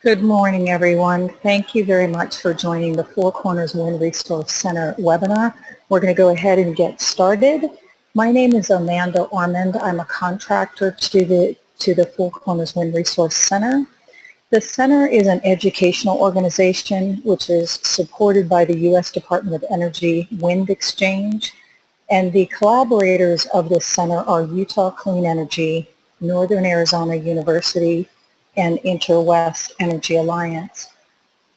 Good morning, everyone. Thank you very much for joining the Four Corners Wind Resource Center webinar. We're going to go ahead and get started. My name is Amanda Ormond. I'm a contractor to the Four Corners Wind Resource Center. The center is an educational organization which is supported by the U.S. Department of Energy Wind Exchange, and the collaborators of this center are Utah Clean Energy, Northern Arizona University, and Interwest Energy Alliance.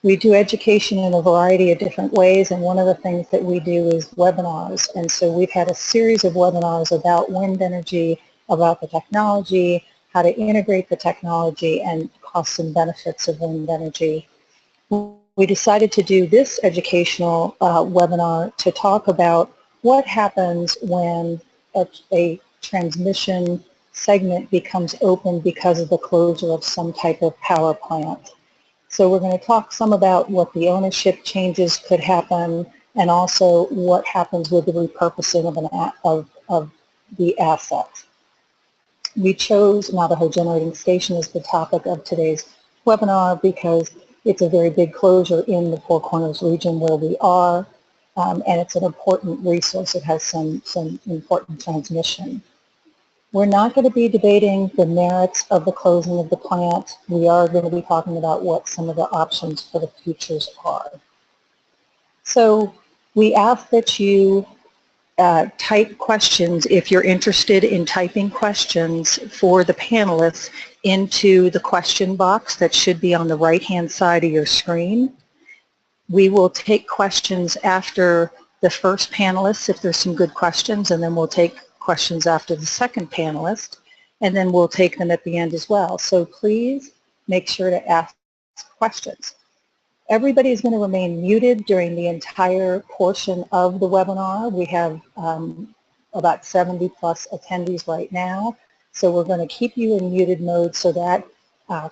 We do education in a variety of different ways, and one of the things that we do is webinars. And so we've had a series of webinars about wind energy, about the technology, how to integrate the technology, and costs and benefits of wind energy. We decided to do this educational webinar to talk about what happens when a transmission segment becomes open because of the closure of some type of power plant. So we're going to talk some about what the ownership changes could happen, and also what happens with the repurposing of the asset. We chose Navajo Generating Station as the topic of today's webinar because it's a very big closure in the Four Corners region where we are, and it's an important resource. It has some important transmission. We're not going to be debating the merits of the closing of the plant. We are going to be talking about what some of the options for the futures are. So we ask that you type questions, if you're interested in typing questions for the panelists, into the question box that should be on the right-hand side of your screen. We will take questions after the first panelist if there's some good questions, and then we'll take questions after the second panelist, and then we'll take them at the end as well. So please make sure to ask questions. Everybody is going to remain muted during the entire portion of the webinar. We have about 70 plus attendees right now, so we're going to keep you in muted mode so that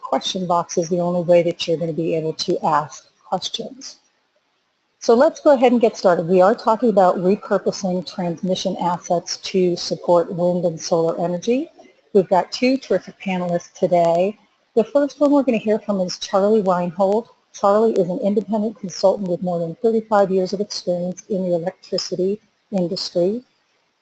question box is the only way that you're going to be able to ask questions. So let's go ahead and get started. We are talking about repurposing transmission assets to support wind and solar energy. We've got two terrific panelists today. The first one we're going to hear from is Charlie Reinhold. Charlie is an independent consultant with more than 35 years of experience in the electricity industry.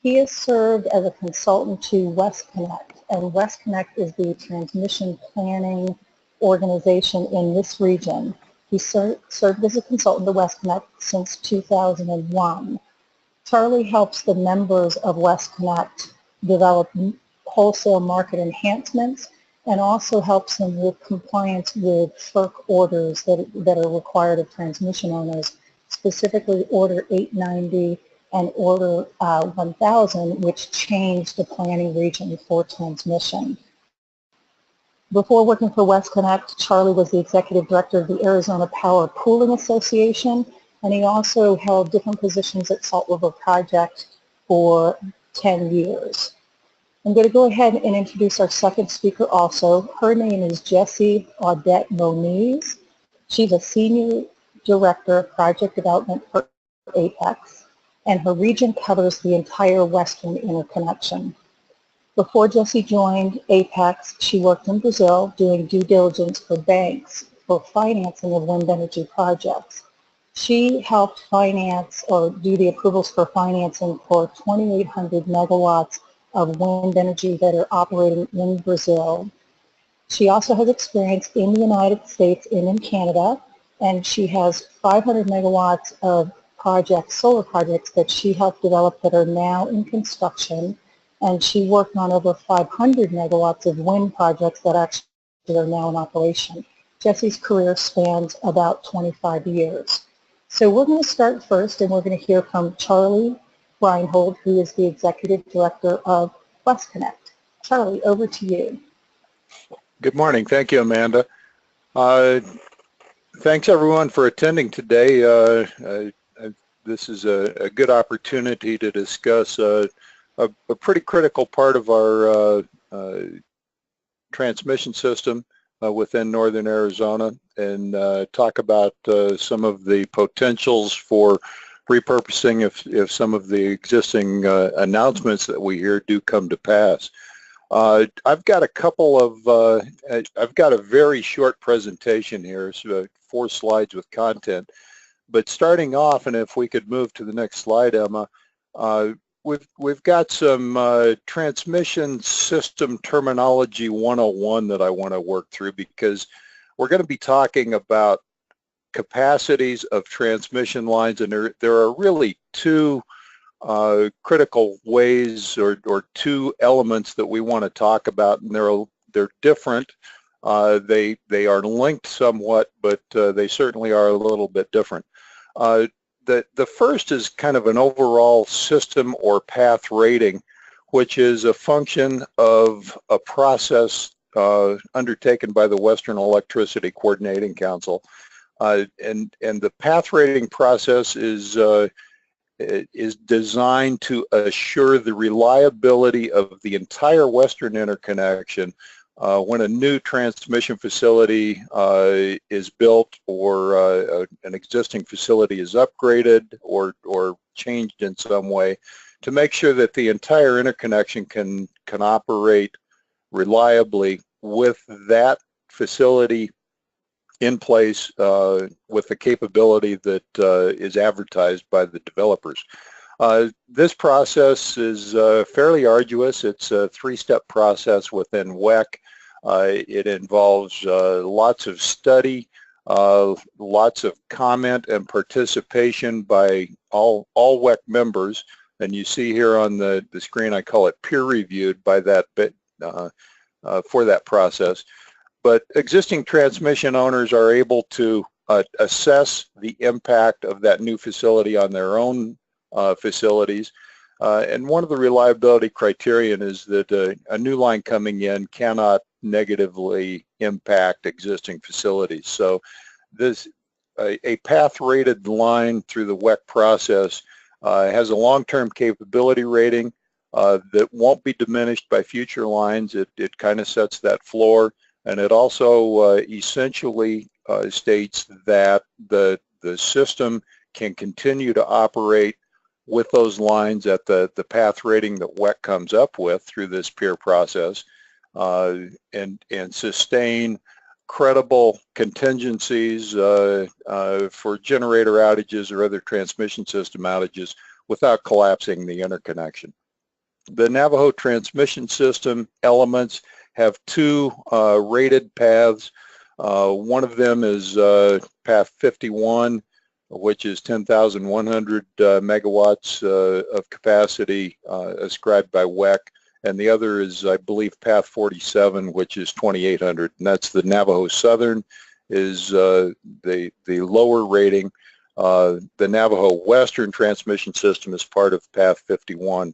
He has served as a consultant to WestConnect, and WestConnect is the transmission planning organization in this region. He served as a consultant to WestConnect since 2001. Charlie helps the members of WestConnect develop wholesale market enhancements, and also helps them with compliance with FERC orders that are required of transmission owners, specifically Order 890 and Order 1000, which changed the planning region for transmission. Before working for WestConnect, Charlie was the executive director of the Arizona Power Pooling Association, and he also held different positions at Salt River Project for 10 years. I'm going to go ahead and introduce our second speaker also. Her name is Jessie Audette Moniz. She's a senior director of project development for Apex, and her region covers the entire Western interconnection. Before Jessie joined Apex, she worked in Brazil doing due diligence for banks for financing of wind energy projects. She helped finance or do the approvals for financing for 2,800 megawatts of wind energy that are operating in Brazil. She also has experience in the United States and in Canada, and she has 500 megawatts of projects, solar projects that she helped develop that are now in construction. And she worked on over 500 megawatts of wind projects that actually are now in operation. Jessie's career spans about 25 years. So we're going to start first, and we're going to hear from Charlie Reinhold, who is the executive director of WestConnect. Charlie, over to you. Good morning. Thank you, Amanda. Thanks, everyone, for attending today. This is a good opportunity to discuss a pretty critical part of our transmission system within northern Arizona, and talk about some of the potentials for repurposing if some of the existing announcements that we hear do come to pass. I've got a couple of, I've got a very short presentation here, so 4 slides with content. But starting off, and if we could move to the next slide, Emma, we've got some transmission system terminology 101 that I want to work through, because we're going to be talking about capacities of transmission lines, and there are really 2 critical ways or 2 elements that we want to talk about, and they're different. They are linked somewhat, but they certainly are a little bit different. The first is kind of an overall system or path rating, which is a function of a process undertaken by the Western Electricity Coordinating Council. And the path rating process is designed to assure the reliability of the entire Western interconnection when a new transmission facility is built, or an existing facility is upgraded or changed in some way, to make sure that the entire interconnection can operate reliably with that facility in place, with the capability that is advertised by the developers. This process is fairly arduous. It's a 3-step process within WEC. It involves lots of study, lots of comment and participation by all WEC members. And you see here on the screen, I call it peer-reviewed by that bit for that process. But existing transmission owners are able to assess the impact of that new facility on their own facilities. And one of the reliability criterion is that a new line coming in cannot negatively impact existing facilities. So a path-rated line through the WEC process has a long-term capability rating that won't be diminished by future lines. It kind of sets that floor. And it also essentially states that the system can continue to operate with those lines at the path rating that WEC comes up with through this peer process, and sustain credible contingencies for generator outages or other transmission system outages without collapsing the interconnection. The Navajo transmission system elements have 2 rated paths. One of them is path 51, which is 10,100 megawatts of capacity ascribed by WEC, and the other is, I believe, path 47, which is 2,800, and that's the Navajo Southern is the lower rating. The Navajo Western transmission system is part of path 51,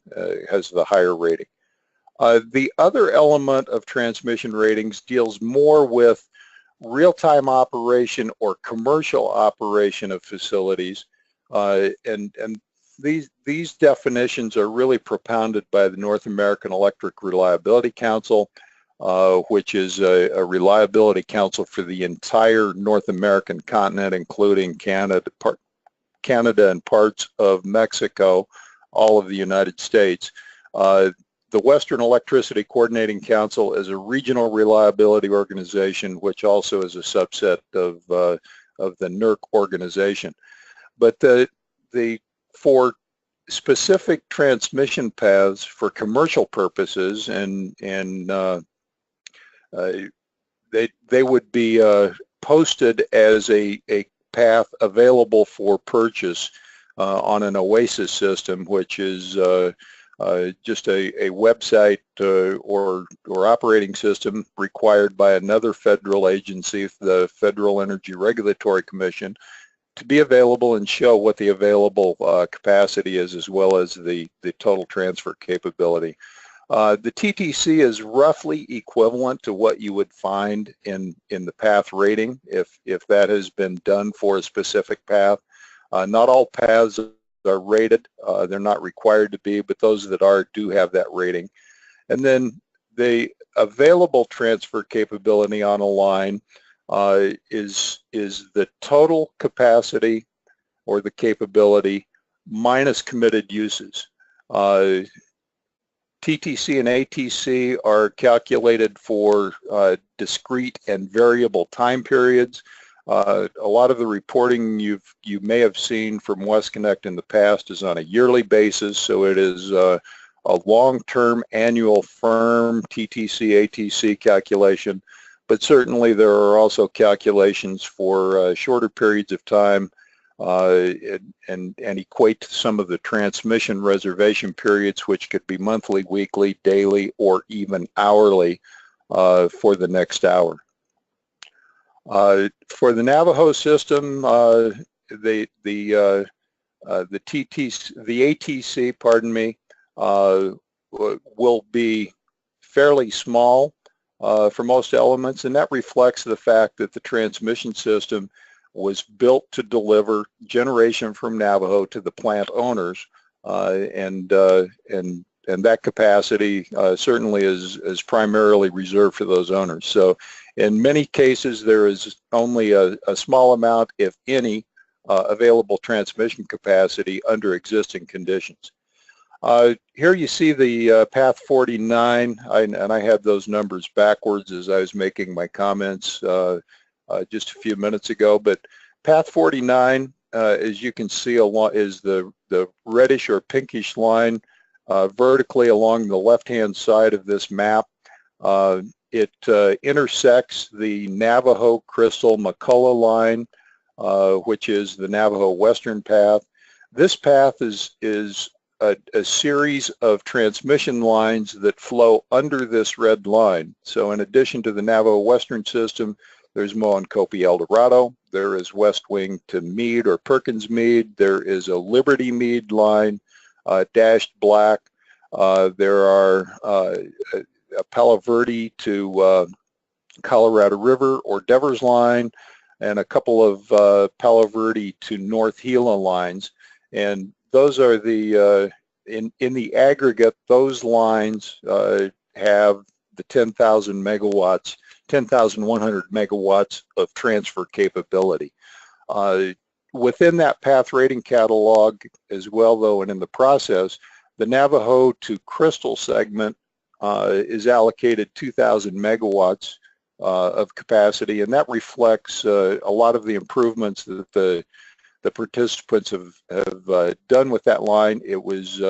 has the higher rating. The other element of transmission ratings deals more with real-time operation or commercial operation of facilities, and these definitions are really propounded by the North American Electric Reliability Council, which is a reliability council for the entire North American continent, including Canada and parts of Mexico, all of the United States. The Western Electricity Coordinating Council is a regional reliability organization, which also is a subset of the NERC organization. But for specific transmission paths for commercial purposes, and they would be posted as a path available for purchase on an OASIS system, which is just a website or operating system required by another federal agency, the Federal Energy Regulatory Commission, to be available and show what the available capacity is, as well as the total transfer capability. The TTC is roughly equivalent to what you would find in the path rating if that has been done for a specific path. Not all paths are rated. They're not required to be, but those that are do have that rating. And then the available transfer capability on a line is the total capacity or the capability minus committed uses. TTC and ATC are calculated for discrete and variable time periods. A lot of the reporting you may have seen from WestConnect in the past is on a yearly basis, so it is a long-term annual firm TTC, ATC calculation, but certainly there are also calculations for shorter periods of time and equate to some of the transmission reservation periods, which could be monthly, weekly, daily, or even hourly for the next hour. For the Navajo system, the ATC, pardon me, will be fairly small for most elements, and that reflects the fact that the transmission system was built to deliver generation from Navajo to the plant owners, and that capacity certainly is primarily reserved for those owners. So in many cases there is only a small amount, if any, available transmission capacity under existing conditions. Here you see the path 49, and I had those numbers backwards as I was making my comments just a few minutes ago, but path 49, as you can see, is the reddish or pinkish line vertically along the left-hand side of this map. It intersects the Navajo Crystal McCullough line, which is the Navajo Western Path. This path is a series of transmission lines that flow under this red line. So in addition to the Navajo Western system, there's Moenkopi El Dorado, there is West Wing to Meade or Perkins Meade, there is a Liberty Meade line dashed black, there are a Palo Verde to Colorado River or Devers line, and a couple of Palo Verde to North Gila lines. And those are the, in the aggregate, those lines have the 10,000 megawatts, 10,100 megawatts of transfer capability. Within that path rating catalog as well, though, and in the process, the Navajo to Crystal segment is allocated 2,000 megawatts of capacity, and that reflects a lot of the improvements that the participants have done with that line. It was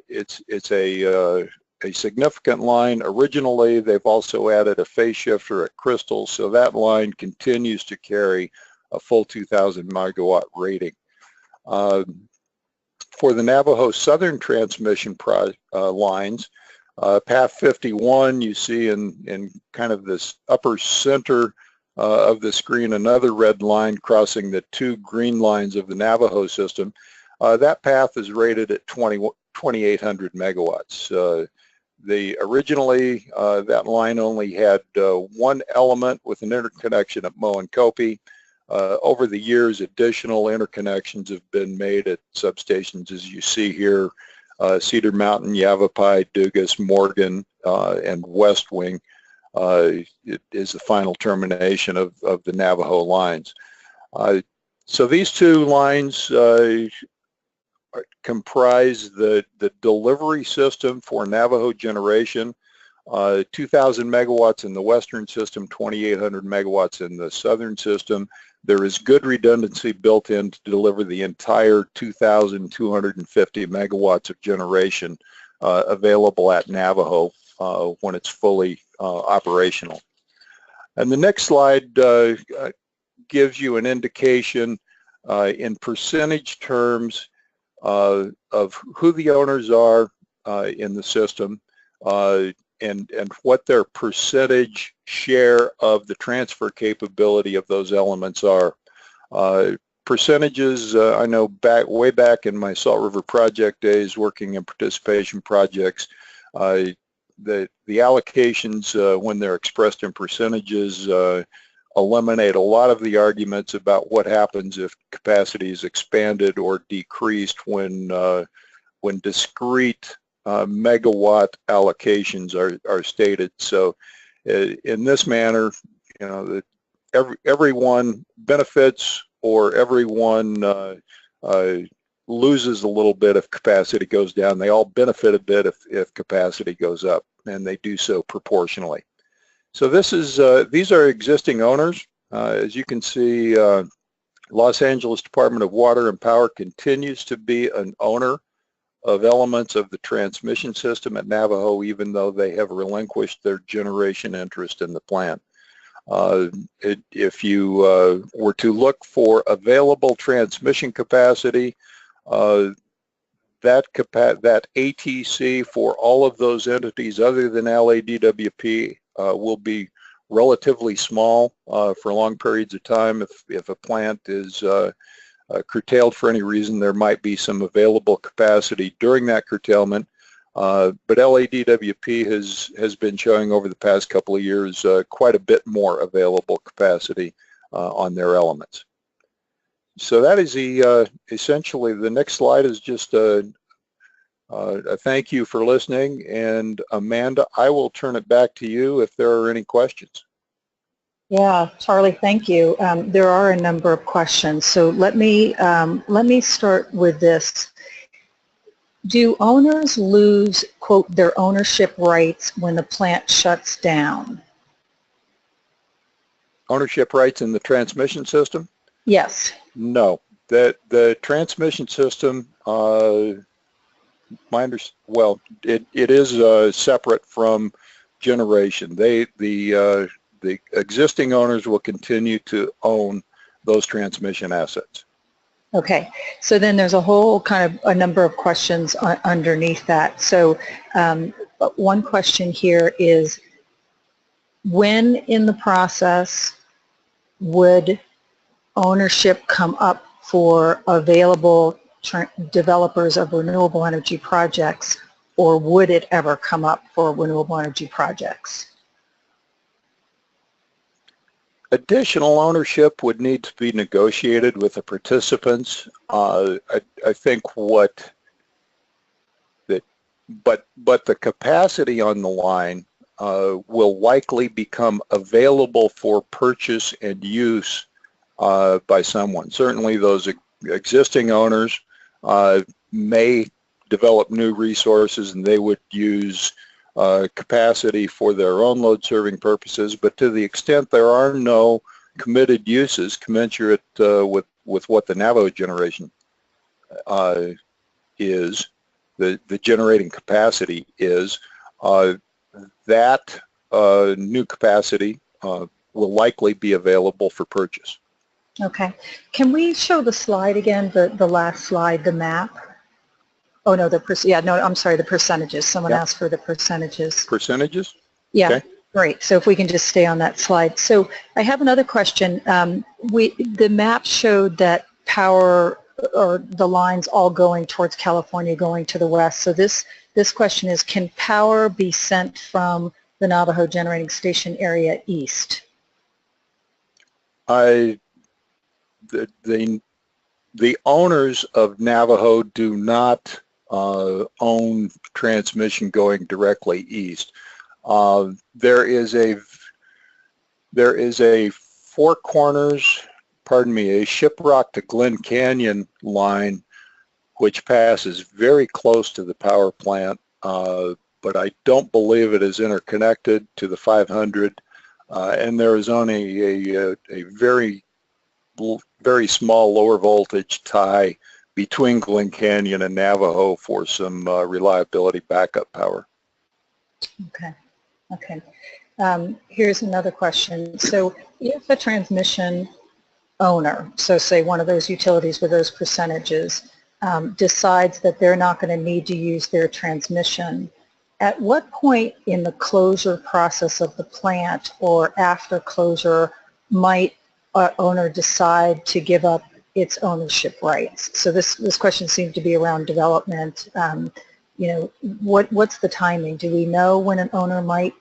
it's a significant line. Originally, they've also added a phase shifter at Crystal, so that line continues to carry a full 2,000 megawatt rating. For the Navajo Southern transmission lines, path 51, you see in kind of this upper center of the screen another red line crossing the two green lines of the Navajo system. That path is rated at 2,800 megawatts. Originally that line only had one element with an interconnection at Moenkopi. Over the years, additional interconnections have been made at substations, as you see here, Cedar Mountain, Yavapai, Dugas, Morgan, and West Wing. It is the final termination of the Navajo lines. So these two lines comprise the delivery system for Navajo generation, 2,000 megawatts in the western system, 2,800 megawatts in the southern system. There is good redundancy built in to deliver the entire 2,250 megawatts of generation available at Navajo when it's fully operational. And the next slide gives you an indication in percentage terms of who the owners are in the system and what their percentage share of the transfer capability of those elements are. Percentages, I know way back in my Salt River project days working in participation projects, the allocations when they're expressed in percentages eliminate a lot of the arguments about what happens if capacity is expanded or decreased when discrete megawatt allocations are stated. So in this manner, you know, everyone benefits or everyone loses a little bit if capacity goes down. They all benefit a bit if capacity goes up, and they do so proportionally. So this is these are existing owners. As you can see, Los Angeles Department of Water and Power continues to be an owner of elements of the transmission system at Navajo, even though they have relinquished their generation interest in the plant. If you were to look for available transmission capacity, that ATC for all of those entities other than LADWP will be relatively small for long periods of time. If a plant is curtailed for any reason, there might be some available capacity during that curtailment. But LADWP has been showing over the past couple of years quite a bit more available capacity on their elements. So that is essentially the next slide is just a thank you for listening. And Amanda, I will turn it back to you if there are any questions. Yeah, Charlie, thank you. There are a number of questions. So let me start with this. Do owners lose, quote, their ownership rights when the plant shuts down? Ownership rights in the transmission system? Yes. No. The transmission system, it is separate from generation. The existing owners will continue to own those transmission assets. Okay, so then there's a whole kind of a number of questions underneath that. So one question here is, when in the process would ownership come up for available developers of renewable energy projects, or would it ever come up for renewable energy projects? Additional ownership would need to be negotiated with the participants. I think but the capacity on the line will likely become available for purchase and use by someone. Certainly those existing owners may develop new resources and they would use capacity for their own load serving purposes, but to the extent there are no committed uses commensurate with what the Navajo generation is, the generating capacity is, that new capacity will likely be available for purchase. Okay. Can we show the slide again, the last slide, the map? Oh, no, I'm sorry, the percentages. Someone asked for the percentages. Percentages? Yeah, okay. Great. So if we can just stay on that slide. So I have another question. The map showed that power, or the lines all going towards California, going to the west. So this question is, can power be sent from the Navajo Generating Station area east? The owners of Navajo do not own transmission going directly east. There is a Four Corners, a Shiprock to Glen Canyon line which passes very close to the power plant, but I don't believe it is interconnected to the 500, and there is only a very small lower voltage tie between Glen Canyon and Navajo for some reliability backup power. Okay. Okay. Here's another question. So if a transmission owner, so say one of those utilities with those percentages, decides that they're not going to need to use their transmission, at what point in the closure process of the plant or after closure might an owner decide to give up its ownership rights? So this question seems to be around development. You know, what's the timing? Do we know when an owner might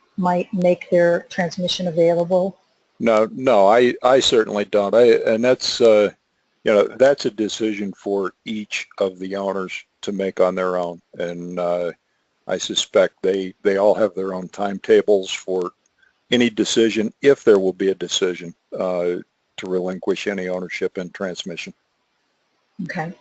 make their transmission available? No, I certainly don't. And that's you know, that's a decision for each of the owners to make on their own. And I suspect they all have their own timetables for any decision, if there will be a decision to relinquish any ownership in transmission. Okay.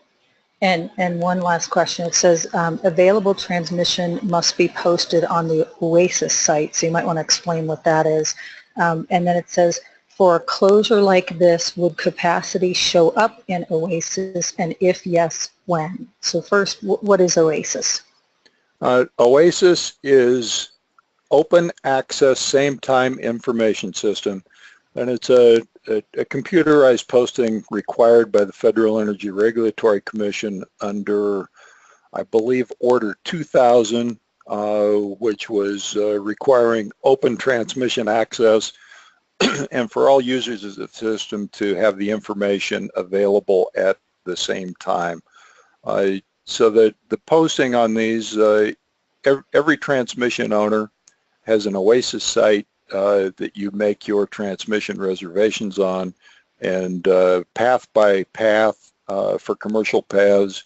And one last question. It says available transmission must be posted on the OASIS site. So you might want to explain what that is. And then it says, for a closure like this, would capacity show up in OASIS, and if yes, when? So first, what is OASIS? OASIS is Open Access Same Time Information System, and it's a computerized posting required by the Federal Energy Regulatory Commission under, I believe, Order 2000, which was requiring open transmission access and for all users of the system to have the information available at the same time. So that the posting on these, every transmission owner has an OASIS site that you make your transmission reservations on, and path by path for commercial paths,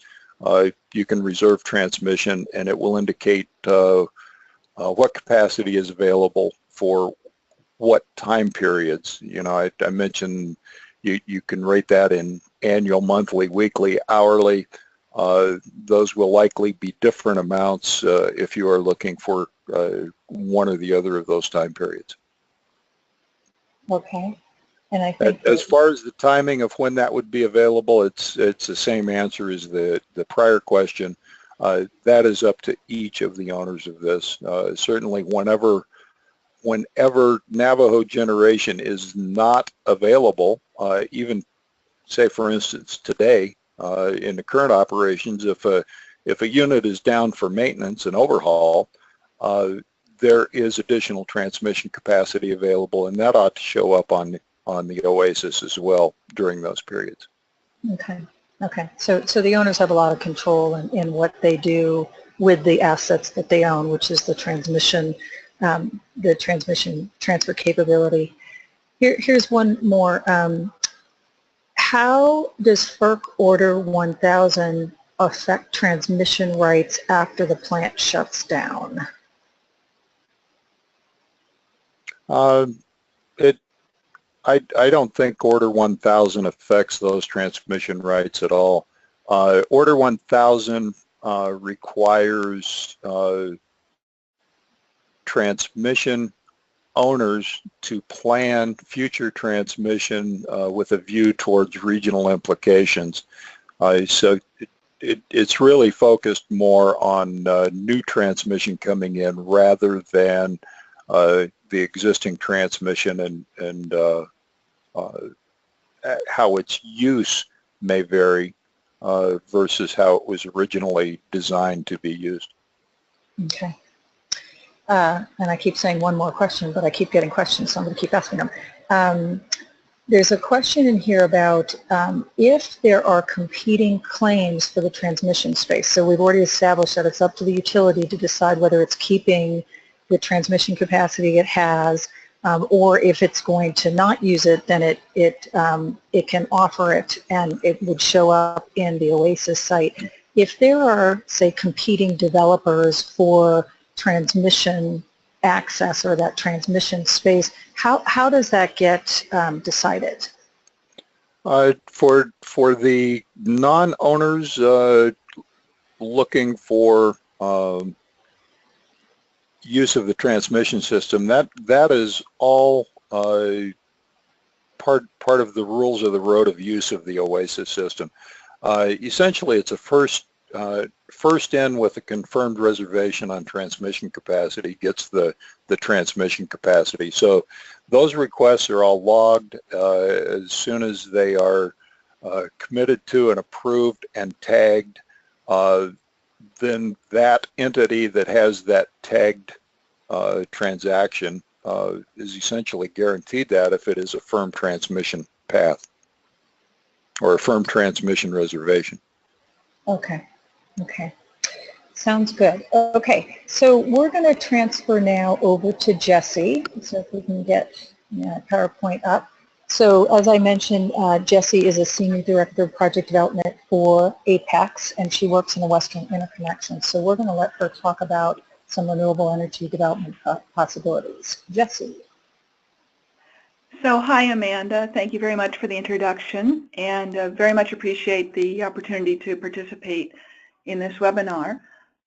you can reserve transmission, and it will indicate what capacity is available for what time periods. You know, I mentioned you can rate that in annual, monthly, weekly, hourly. Those will likely be different amounts if you are looking for one or the other of those time periods. Okay. And I think as far as the timing of when that would be available, it's the same answer as the prior question. That is up to each of the owners of this. Certainly whenever Navajo Generation is not available, even say for instance today in the current operations, if a unit is down for maintenance and overhaul, there is additional transmission capacity available, and that ought to show up on the OASIS as well during those periods. Okay. Okay. So the owners have a lot of control in what they do with the assets that they own, which is the transmission transfer capability. Here's one more. How does FERC Order 1000 affect transmission rights after the plant shuts down? I don't think Order 1000 affects those transmission rights at all. Order 1000 requires transmission owners to plan future transmission with a view towards regional implications. So it's really focused more on new transmission coming in rather than the existing transmission and how its use may vary versus how it was originally designed to be used. Okay. And I keep saying one more question, but I keep getting questions, so I'm going to keep asking them. There's a question in here about if there are competing claims for the transmission space. So we've already established that it's up to the utility to decide whether it's keeping the transmission capacity it has, or if it's going to not use it, then it can offer it, and it would show up in the OASIS site. If there are, say, competing developers for transmission access or that transmission space, how does that get decided? For the non-owners looking for use of the transmission system, that is all part of the rules of the road of use of the OASIS system. Essentially, it's a first in with a confirmed reservation on transmission capacity gets the transmission capacity. So those requests are all logged as soon as they are committed to and approved and tagged. Then that entity that has that tagged transaction is essentially guaranteed that if it is a firm transmission path or a firm transmission reservation. Okay. Okay. Sounds good. Okay. So we're going to transfer now over to Jesse. So if we can get PowerPoint up. So as I mentioned, Jessie is a Senior Director of Project Development for APEX, and she works in the Western Interconnection. So we're going to let her talk about some renewable energy development possibilities. Jessie. So hi, Amanda. Thank you very much for the introduction, and very much appreciate the opportunity to participate in this webinar.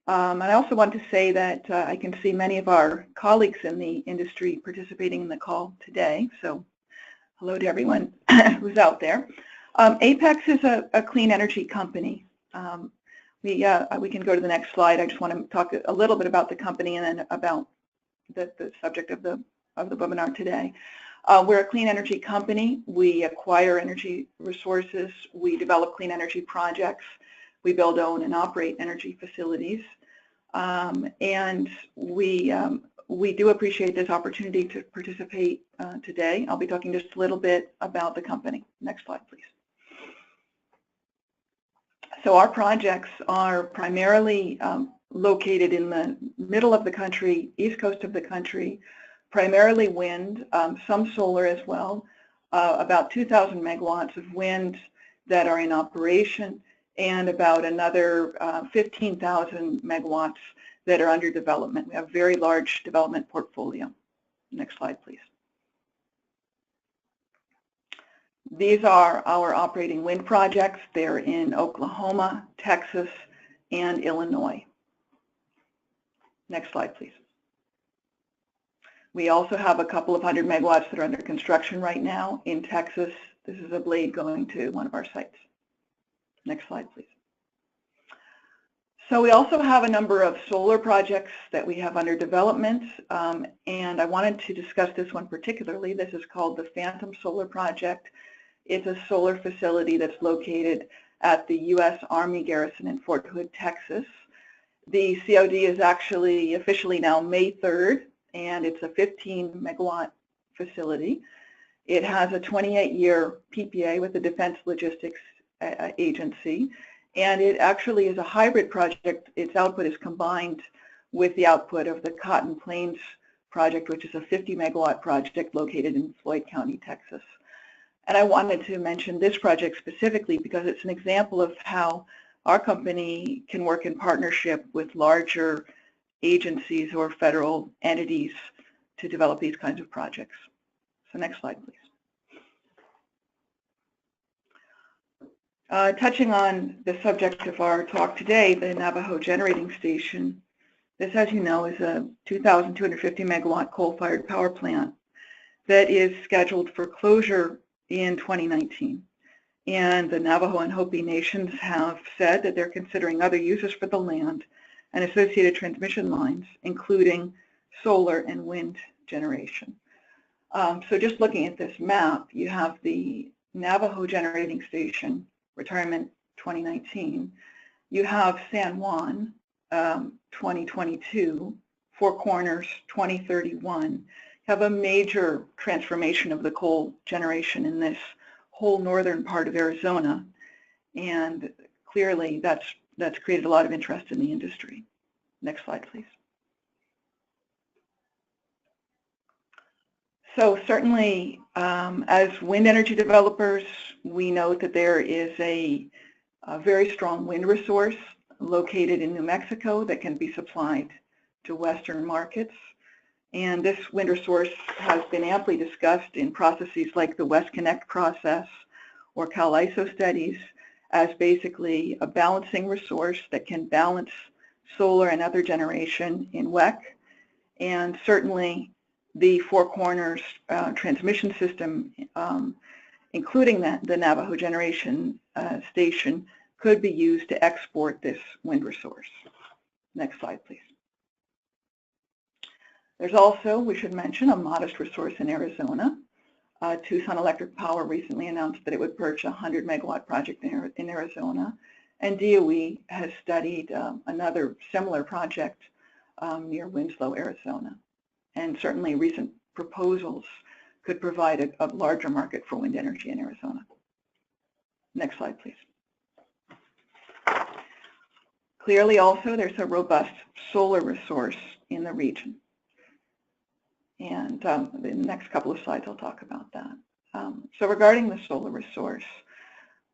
And I also want to say that I can see many of our colleagues in the industry participating in the call today. So hello to everyone who's out there. Apex is a clean energy company. We can go to the next slide. I just want to talk a little bit about the company and then about the subject of the webinar today. We're a clean energy company. We acquire energy resources. We develop clean energy projects. We build, own, and operate energy facilities. And we do appreciate this opportunity to participate today. I'll be talking just a little bit about the company. Next slide, please. So our projects are primarily located in the middle of the country, east coast of the country, primarily wind, some solar as well, about 2,000 megawatts of wind that are in operation, and about another 15,000 megawatts that are under development. We have a very large development portfolio. Next slide, please. These are our operating wind projects. They're in Oklahoma, Texas, and Illinois. Next slide, please. We also have a couple of hundred megawatts that are under construction right now in Texas. This is a blade going to one of our sites. Next slide, please. So we also have a number of solar projects that we have under development, and I wanted to discuss this one particularly. This is called the Phantom Solar Project. It's a solar facility that's located at the U.S. Army Garrison in Fort Hood, Texas. The COD is actually officially now May 3rd, and it's a 15 megawatt facility. It has a 28-year PPA with the Defense Logistics Agency, and it actually is a hybrid project. Its output is combined with the output of the Cotton Plains project, which is a 50 megawatt project located in Floyd County, Texas. And I wanted to mention this project specifically because it's an example of how our company can work in partnership with larger agencies or federal entities to develop these kinds of projects. So next slide, please. Touching on the subject of our talk today, the Navajo Generating Station. This, as you know, is a 2,250 megawatt coal-fired power plant that is scheduled for closure in 2019. And the Navajo and Hopi nations have said that they're considering other uses for the land and associated transmission lines, including solar and wind generation. So just looking at this map, you have the Navajo Generating Station, retirement 2019. You have San Juan, 2022, Four Corners, 2031. You have a major transformation of the coal generation in this whole northern part of Arizona, and clearly that's created a lot of interest in the industry. Next slide, please. So certainly, as wind energy developers, we note that there is a very strong wind resource located in New Mexico that can be supplied to Western markets. And this wind resource has been amply discussed in processes like the West Connect process or CalISO studies as basically a balancing resource that can balance solar and other generation in WECC. And certainly the Four Corners transmission system, including the Navajo Generation Station, could be used to export this wind resource. Next slide, please. There's also, we should mention, a modest resource in Arizona. Tucson Electric Power recently announced that it would purchase a 100 megawatt project in Arizona, and DOE has studied another similar project near Winslow, Arizona. And certainly recent proposals could provide a larger market for wind energy in Arizona. Next slide, please. Clearly also there's a robust solar resource in the region. And in the next couple of slides I'll talk about that. So regarding the solar resource,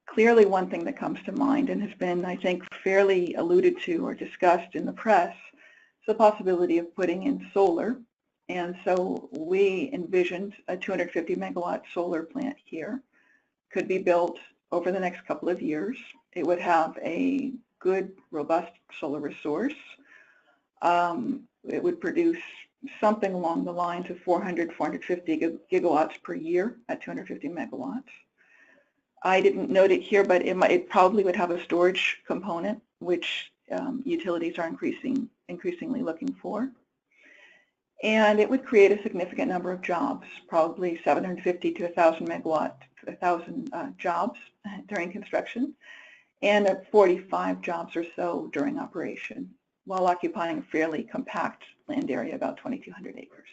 clearly one thing that comes to mind and has been, I think, fairly alluded to or discussed in the press is the possibility of putting in solar And so we envisioned a 250 megawatt solar plant here. Could be built over the next couple of years. It would have a good, robust solar resource. It would produce something along the lines of 400, 450 gigawatts per year at 250 megawatts. I didn't note it here, but it probably would have a storage component, which utilities are increasingly looking for. And it would create a significant number of jobs, probably 750 to 1,000 jobs during construction, and 45 jobs or so during operation, while occupying a fairly compact land area, about 2,200 acres.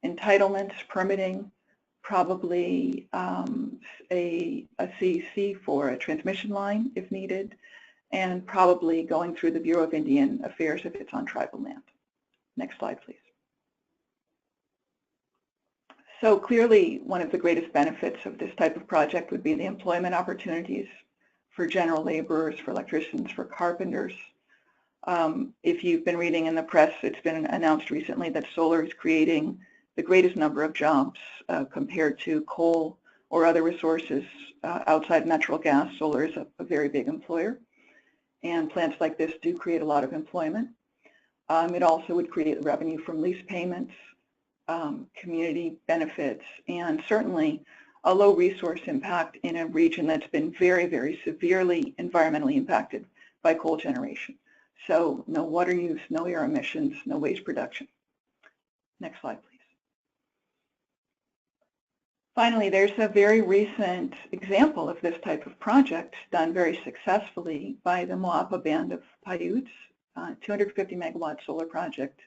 Entitlements, permitting, probably a CEC for a transmission line if needed, and probably going through the Bureau of Indian Affairs if it's on tribal land. Next slide, please. So clearly, one of the greatest benefits of this type of project would be the employment opportunities for general laborers, for electricians, for carpenters. If you've been reading in the press, it's been announced recently that solar is creating the greatest number of jobs compared to coal or other resources outside natural gas. Solar is a very big employer, and plants like this do create a lot of employment. It also would create revenue from lease payments, community benefits, and certainly a low resource impact in a region that's been very, very severely environmentally impacted by coal generation. So no water use, no air emissions, no waste production. Next slide, please. Finally, there's a very recent example of this type of project done very successfully by the Moapa Band of Paiutes, 250 megawatt solar project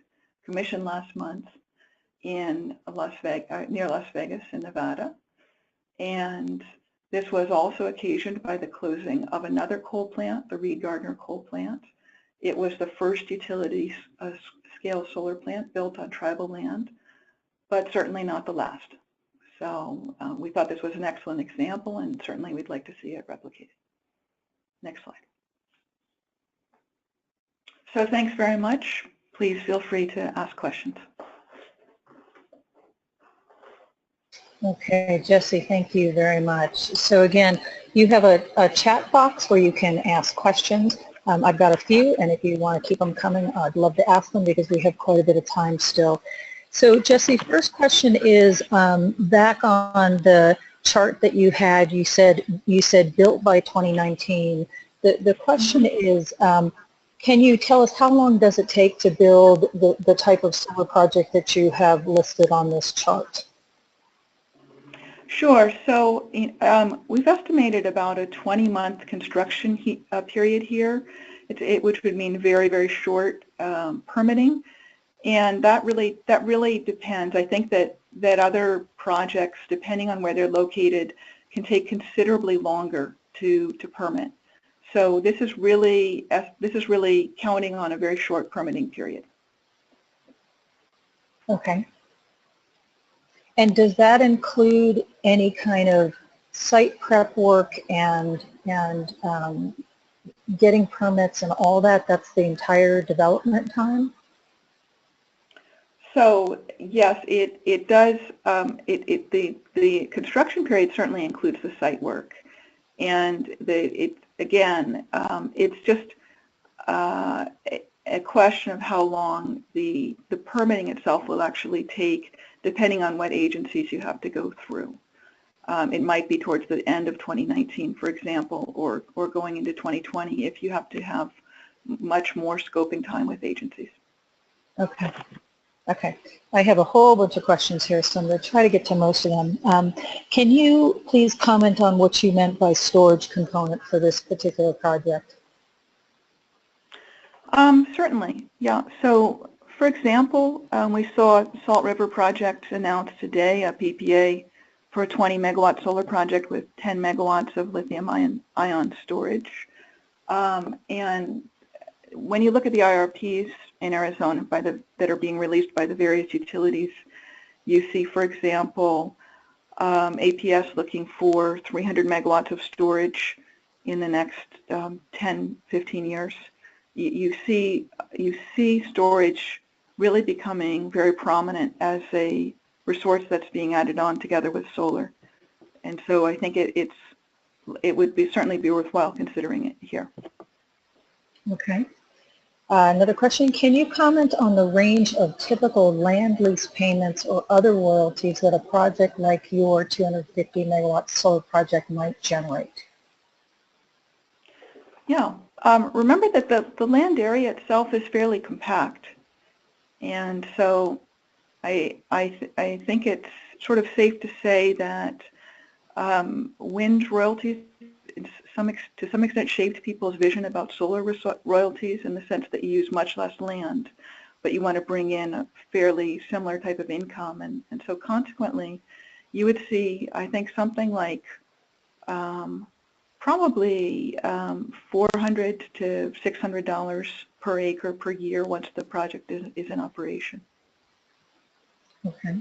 commissioned last month in near Las Vegas in Nevada. And this was also occasioned by the closing of another coal plant, the Reed Gardner coal plant. It was the first utility scale solar plant built on tribal land, but certainly not the last. So we thought this was an excellent example, and certainly we'd like to see it replicated. Next slide. So thanks very much. Please feel free to ask questions. Okay, Jesse, thank you very much. So again, you have a chat box where you can ask questions. I've got a few, and if you want to keep them coming, I'd love to ask them because we have quite a bit of time still. So Jesse, first question is back on the chart that you had, you said built by 2019. The question is, can you tell us how long does it take to build the type of solar project that you have listed on this chart? Sure. So we've estimated about a 20-month construction period here, which would mean very, very short permitting. And that really depends. I think that other projects, depending on where they're located, can take considerably longer to permit. So this is really counting on a very short permitting period. Okay. And does that include any kind of site prep work and getting permits and all that? That's the entire development time? So yes, it does. The construction period certainly includes the site work, and it's just a question of how long the permitting itself will actually take, depending on what agencies you have to go through. It might be towards the end of 2019, for example, or going into 2020 if you have to have much more scoping time with agencies. Okay. Okay. I have a whole bunch of questions here, so I'm going to try to get to most of them. Can you please comment on what you meant by storage component for this particular project? Certainly. Yeah. So, for example, we saw Salt River Project announced today a PPA for a 20 megawatt solar project with 10 megawatts of lithium ion storage. And when you look at the IRPs in Arizona that are being released by the various utilities, you see, for example, APS looking for 300 megawatts of storage in the next 10, 15 years. You see storage really becoming very prominent as a resource that's being added on together with solar. And so I think it would certainly be worthwhile considering it here. Okay. Another question, can you comment on the range of typical land lease payments or other royalties that a project like your 250 megawatt solar project might generate? Yeah, remember that the land area itself is fairly compact. And so I think it's sort of safe to say that wind royalties to some extent shaped people's vision about solar royalties in the sense that you use much less land, but you want to bring in a fairly similar type of income. And so consequently, you would see, I think, something like probably $400 to $600 per acre per year once the project is in operation. Okay.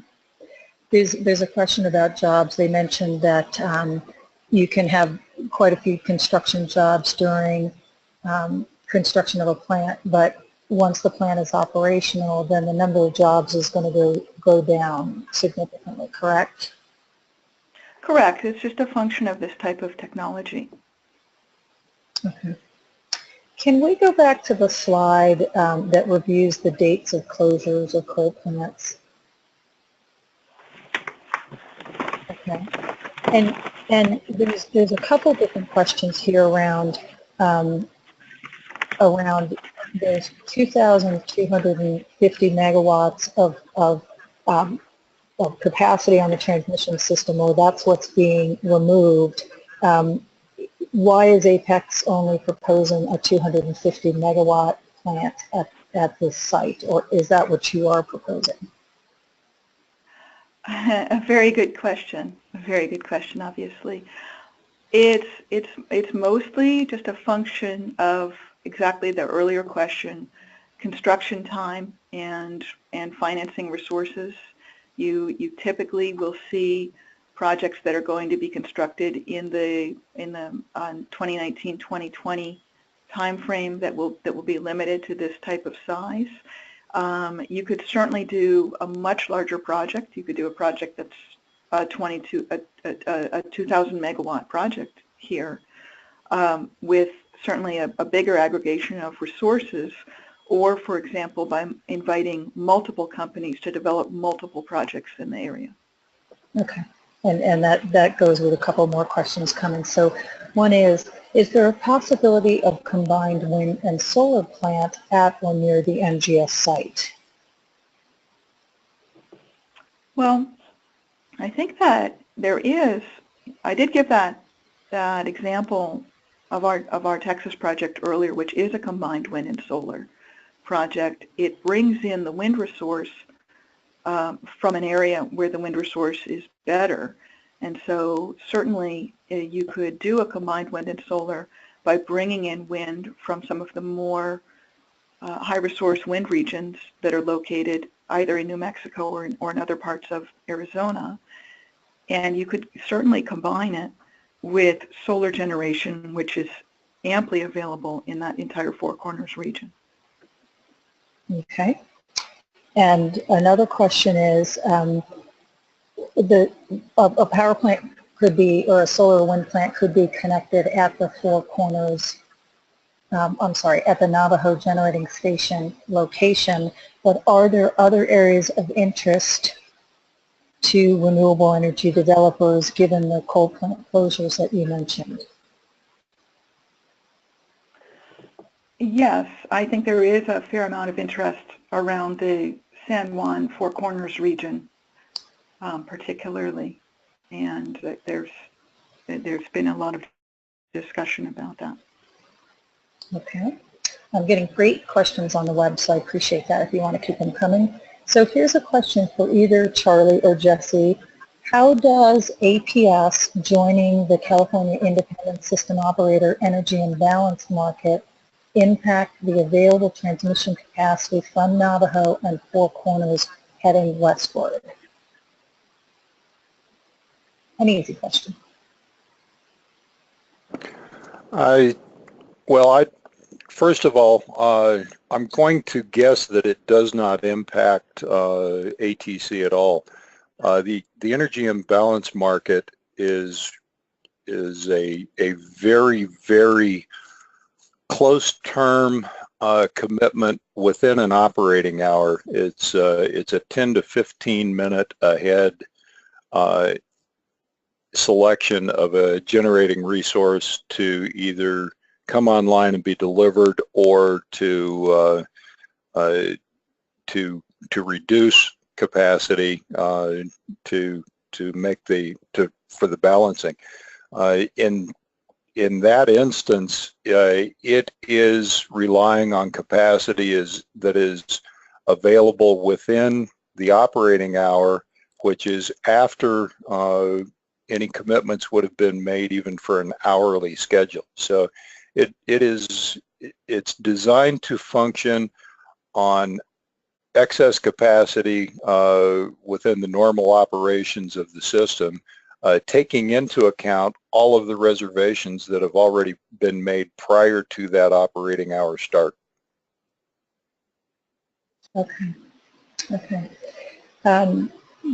There's a question about jobs. They mentioned that you can have quite a few construction jobs during construction of a plant, but once the plant is operational, then the number of jobs is going to go down significantly, correct? Correct. It's just a function of this type of technology. Okay. Can we go back to the slide that reviews the dates of closures of coal plants? Okay. And there's a couple different questions here around there's 2,250 megawatts of capacity on the transmission system, or that's what's being removed. Why is Apex only proposing a 250 megawatt plant at this site, or is that what you are proposing? A very good question. A very good question, obviously. It's mostly just a function of exactly the earlier question, construction time and financing resources. You typically will see projects that are going to be constructed in the 2019-2020 timeframe that will be limited to this type of size. You could certainly do a much larger project. You could do a project that's a 2,000 megawatt project here with certainly a bigger aggregation of resources, or, for example, by inviting multiple companies to develop multiple projects in the area. Okay, and that goes with a couple more questions coming. So one is there a possibility of combined wind and solar plant at or near the NGS site? Well, I think that there is. I did give that example of our Texas project earlier, which is a combined wind and solar project. It brings in the wind resource from an area where the wind resource is better. And so certainly you could do a combined wind and solar by bringing in wind from some of the more high resource wind regions that are located either in New Mexico or in other parts of Arizona. And you could certainly combine it with solar generation, which is amply available in that entire Four Corners region. Okay. And another question is, a power plant could be, or a solar wind plant could be connected at the Four Corners, at the Navajo Generating Station location, but are there other areas of interest to renewable energy developers given the coal plant closures that you mentioned? Yes, I think there is a fair amount of interest around the San Juan Four Corners region, particularly, and there's been a lot of discussion about that. Okay. I'm getting great questions on the web, so I appreciate that if you want to keep them coming. So here's a question for either Charlie or Jesse. How does APS joining the California Independent System Operator Energy Imbalance Market impact the available transmission capacity from Navajo and Four Corners heading westward? An easy question. First of all, I'm going to guess that it does not impact ATC at all. The energy imbalance market is a very, very close term commitment within an operating hour. It's a 10 to 15 minute ahead selection of a generating resource to either come online and be delivered, or to reduce capacity to make for the balancing. In that instance, it is relying on capacity that is available within the operating hour, which is after any commitments would have been made even for an hourly schedule. So it's designed to function on excess capacity within the normal operations of the system, taking into account all of the reservations that have already been made prior to that operating hour start. Okay. Okay.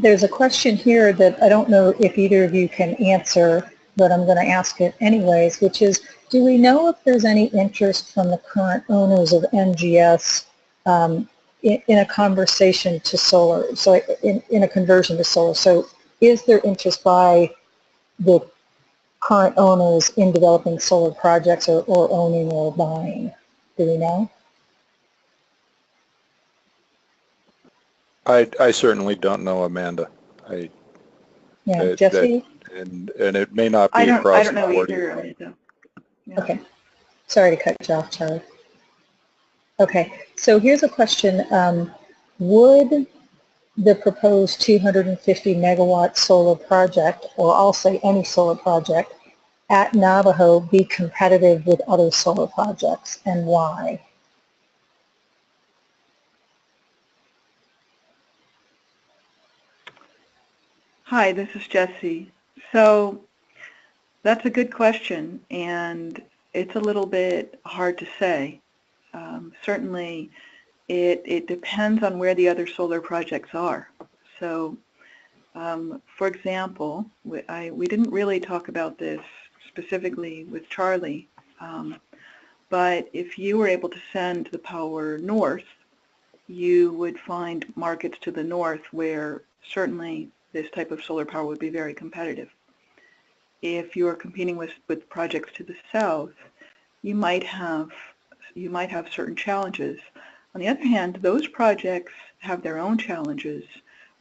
There's a question here that I don't know if either of you can answer, but I'm going to ask it anyways, which is, do we know if there's any interest from the current owners of NGS in a conversation to solar, so in a conversion to solar? So is there interest by the current owners in developing solar projects, or owning or buying? Do we know? I certainly don't know, Amanda. Jesse? And it may not be across I don't know the board. either, Amanda. Yeah. Okay. Sorry to cut you off, Charlie. Okay, so here's a question. Would the proposed 250 megawatt solar project, or I'll say any solar project, at Navajo be competitive with other solar projects, and why? Hi, this is Jessie. So that's a good question, and it's a little bit hard to say. Certainly, it depends on where the other solar projects are. So, for example, we didn't really talk about this specifically with Charlie, but if you were able to send the power north, you would find markets to the north where certainly this type of solar power would be very competitive. If you're competing with projects to the south, you might have certain challenges. On the other hand, those projects have their own challenges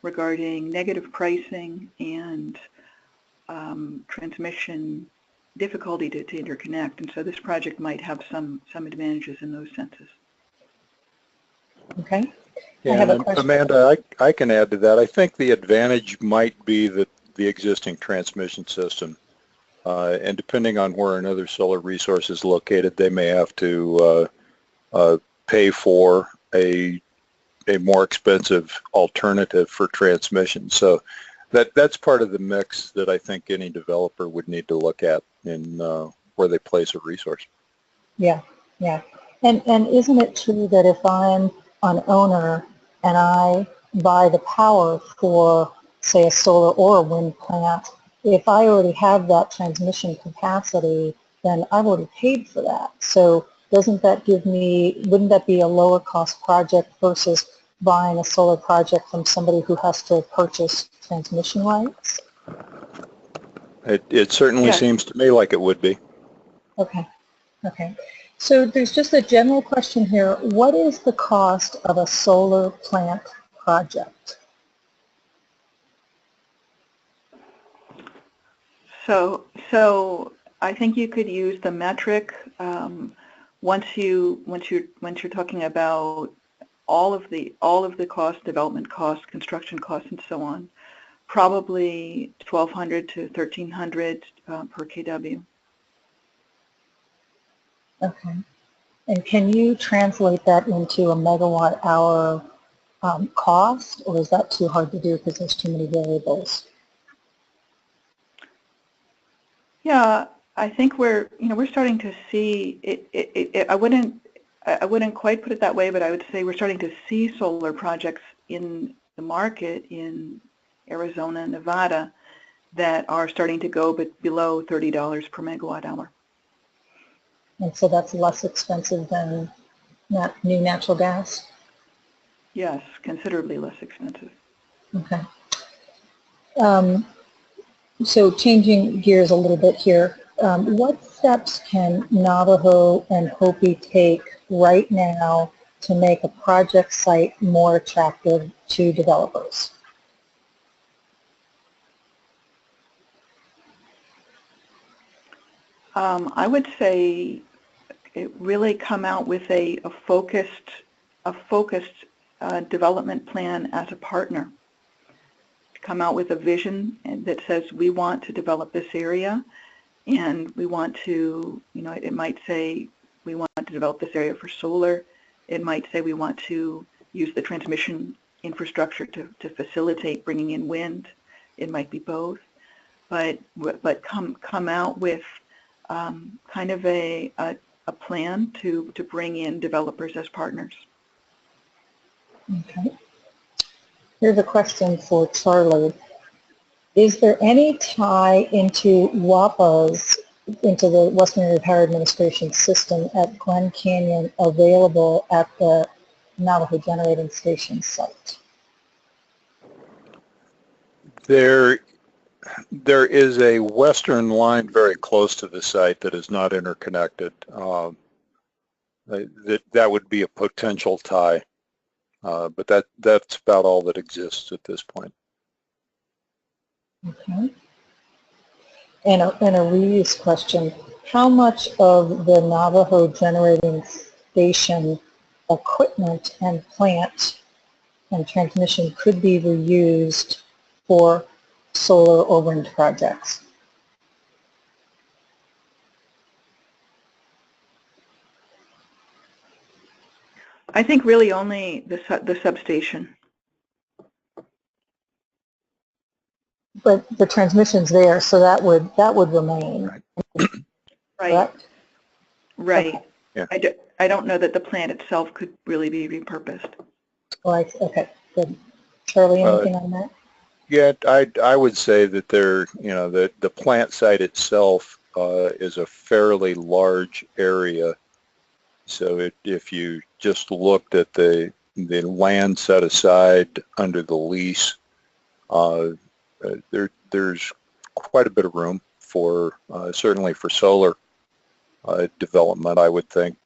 regarding negative pricing and transmission difficulty to interconnect, and so this project might have some advantages in those senses. Okay. Yeah, I have a question. Amanda, I can add to that. I think the advantage might be that the existing transmission system, and depending on where another solar resource is located, they may have to pay for a more expensive alternative for transmission. So that's part of the mix that I think any developer would need to look at in where they place a resource. Yeah, yeah. And isn't it true that if I'm an owner and I buy the power for, say, a solar or a wind plant, if I already have that transmission capacity, then I've already paid for that. So doesn't that give me, wouldn't that be a lower cost project versus buying a solar project from somebody who has to purchase transmission rights? It certainly seems to me like it would be. Okay, okay. So there's just a general question here. What is the cost of a solar plant project? So I think you could use the metric once you're talking about all of the costs, development costs, construction costs, and so on. Probably 1,200 to 1,300 per kW. Okay. And can you translate that into a megawatt hour cost, or is that too hard to do because there's too many variables? Yeah, I think we're starting to see it. I wouldn't quite put it that way, but I would say we're starting to see solar projects in the market in Arizona and Nevada that are starting to go below $30 per megawatt hour. And so that's less expensive than new natural gas? Yes, considerably less expensive. Okay. So changing gears a little bit here, what steps can Navajo and Hopi take right now to make a project site more attractive to developers? I would say it really come out with a focused development plan as a partner. Come out with a vision that says we want to develop this area, and we want to, it might say we want to develop this area for solar. It might say we want to use the transmission infrastructure to facilitate bringing in wind. It might be both, but come out with kind of a plan to bring in developers as partners. Okay. Here's a question for Charlie. Is there any tie into WAPA's, into the Western Area Power Administration system at Glen Canyon available at the Navajo Generating Station site? There is a western line very close to the site that is not interconnected. That would be a potential tie, but that's about all that exists at this point. Okay. And a reuse question. How much of the Navajo Generating Station equipment and plant and transmission could be reused for solar or wind projects? I think really only the substation. But the transmission's there, so that would remain. Right. Right. Okay. Yeah. I don't know that the plant itself could really be repurposed. Well, okay, good. Charlie, anything on that? Yeah, I would say that the plant site itself is a fairly large area. So if you just looked at the land set aside under the lease, there's quite a bit of room for certainly for solar development, I would think,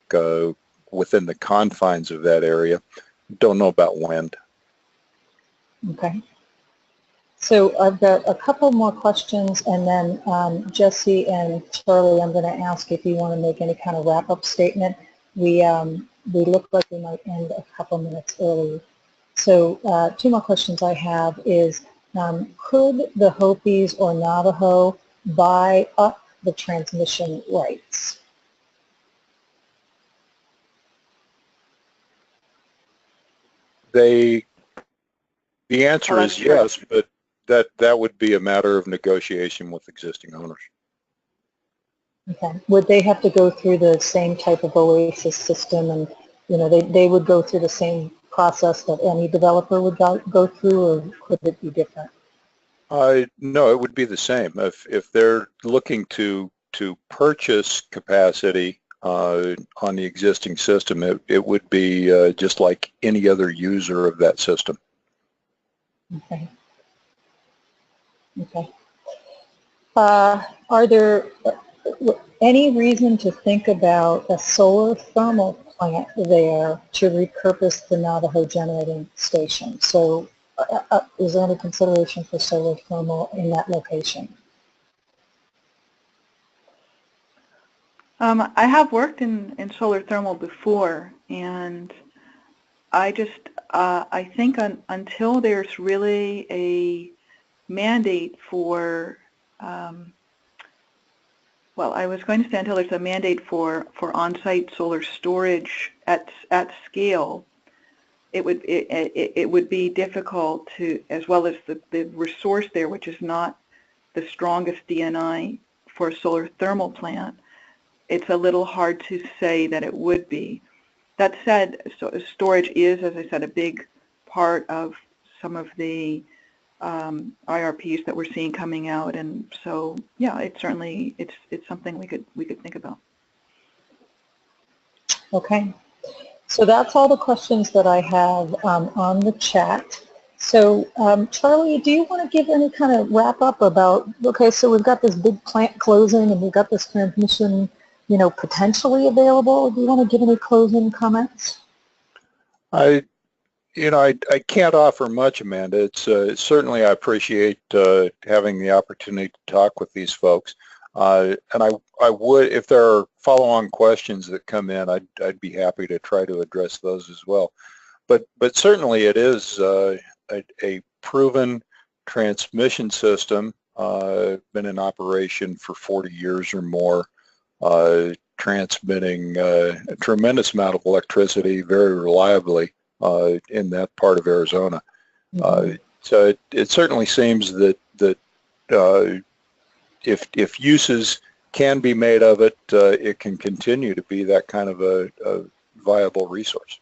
within the confines of that area. Don't know about wind. Okay. So I've got a couple more questions, and then Jesse and Charlie, I'm going to ask if you want to make any kind of wrap-up statement. We look like we might end a couple minutes early. So two more questions I have is, could the Hopis or Navajo buy up the transmission rights? The answer is yes, but that would be a matter of negotiation with existing owners. Okay. Would they have to go through the same type of OASIS system, and they would go through the same process that any developer would go through, or could it be different? No, it would be the same. If they're looking to purchase capacity on the existing system, it would be just like any other user of that system. Okay. Okay. Are there any reason to think about a solar thermal plant there to repurpose the Navajo Generating Station? So is there any consideration for solar thermal in that location? I have worked in solar thermal before, and I think until there's really a mandate for, well, I was going to say until there's a mandate for on-site solar storage at scale, it would be difficult to, as well as the resource there, which is not the strongest DNI for a solar thermal plant, it's a little hard to say that it would be. That said, storage is, as I said, a big part of some of the IRPs that we're seeing coming out, and so yeah, it's something we could think about. Okay, so that's all the questions that I have on the chat. So Charlie, do you want to give any kind of wrap up about, okay, so we've got this big plant closing and we've got this transmission, you know, potentially available. Do you want to give any closing comments? I can't offer much, Amanda. It's certainly I appreciate having the opportunity to talk with these folks, and I would, if there are follow-on questions that come in, I'd be happy to try to address those as well. But certainly it is a proven transmission system, been in operation for 40 years or more, transmitting a tremendous amount of electricity very reliably in that part of Arizona. Mm-hmm. So it certainly seems that if uses can be made of it, it can continue to be that kind of a viable resource.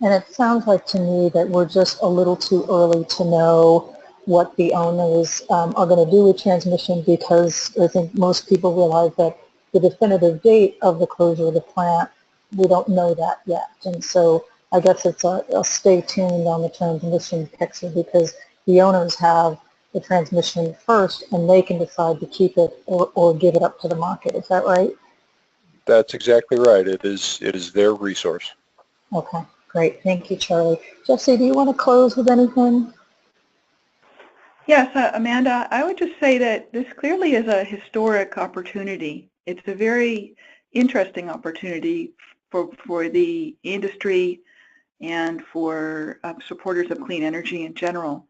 And it sounds like to me that we're just a little too early to know what the owners are going to do with transmission, because I think most people realize that the definitive date of the closure of the plant, we don't know that yet. And so I guess it's a stay tuned on the transmission picture, because the owners have the transmission first and they can decide to keep it or give it up to the market. Is that right? That's exactly right. It is their resource. Okay, great. Thank you, Charlie. Jesse, do you want to close with anything? Yes, Amanda, I would just say that this clearly is a historic opportunity. It's a very interesting opportunity for the industry and for supporters of clean energy in general.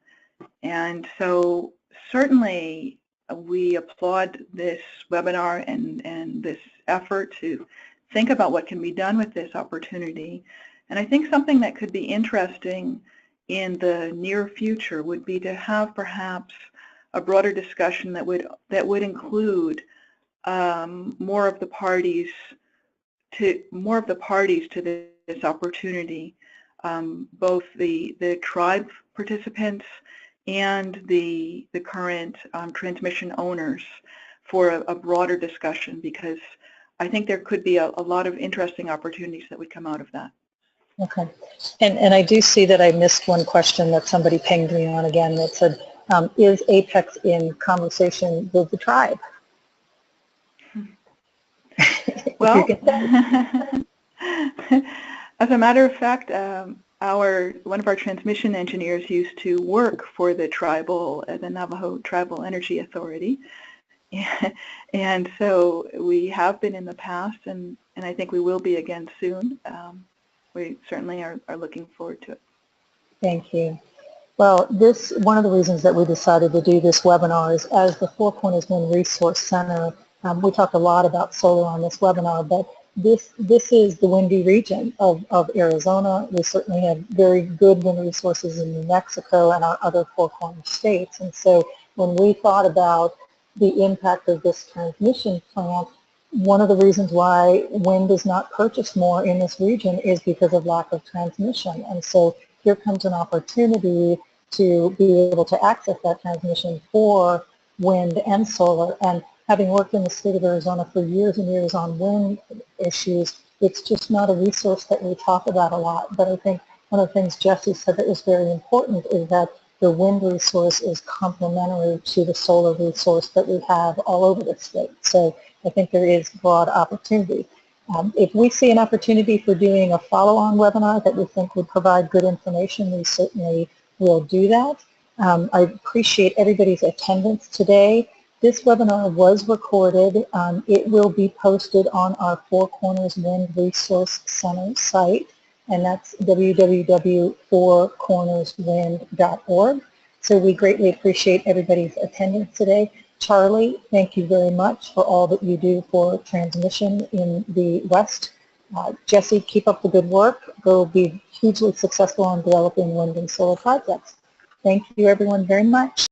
And so certainly we applaud this webinar and this effort to think about what can be done with this opportunity. And I think something that could be interesting in the near future would be to have perhaps a broader discussion that would include more of the parties to this opportunity, both the tribe participants and the current transmission owners, for a broader discussion, because I think there could be a lot of interesting opportunities that would come out of that. Okay, and I do see that I missed one question that somebody pinged me on again that said, is Apex in conversation with the tribe? Well, as a matter of fact, one of our transmission engineers used to work for the Navajo Tribal Energy Authority, and so we have been in the past, and I think we will be again soon. We certainly are looking forward to it. Thank you. Well, one of the reasons that we decided to do this webinar is, as the Four Corners Wind Resource Center, we talked a lot about solar on this webinar, but this is the windy region of Arizona. We certainly have very good wind resources in New Mexico and our other Four Corners states. And so when we thought about the impact of this transmission plant, one of the reasons why wind is not purchased more in this region is because of lack of transmission. And so here comes an opportunity to be able to access that transmission for wind and solar. And having worked in the state of Arizona for years and years on wind issues, it's just not a resource that we talk about a lot. But I think one of the things Jesse said that was very important is that the wind resource is complementary to the solar resource that we have all over the state. So I think there is broad opportunity. If we see an opportunity for doing a follow-on webinar that we think would provide good information, we certainly will do that. I appreciate everybody's attendance today. This webinar was recorded. It will be posted on our Four Corners Wind Resource Center site, and that's www.fourcornerswind.org. So we greatly appreciate everybody's attendance today. Charlie, thank you very much for all that you do for transmission in the West. Jesse, keep up the good work. Go be hugely successful in developing wind and solar projects. Thank you everyone very much.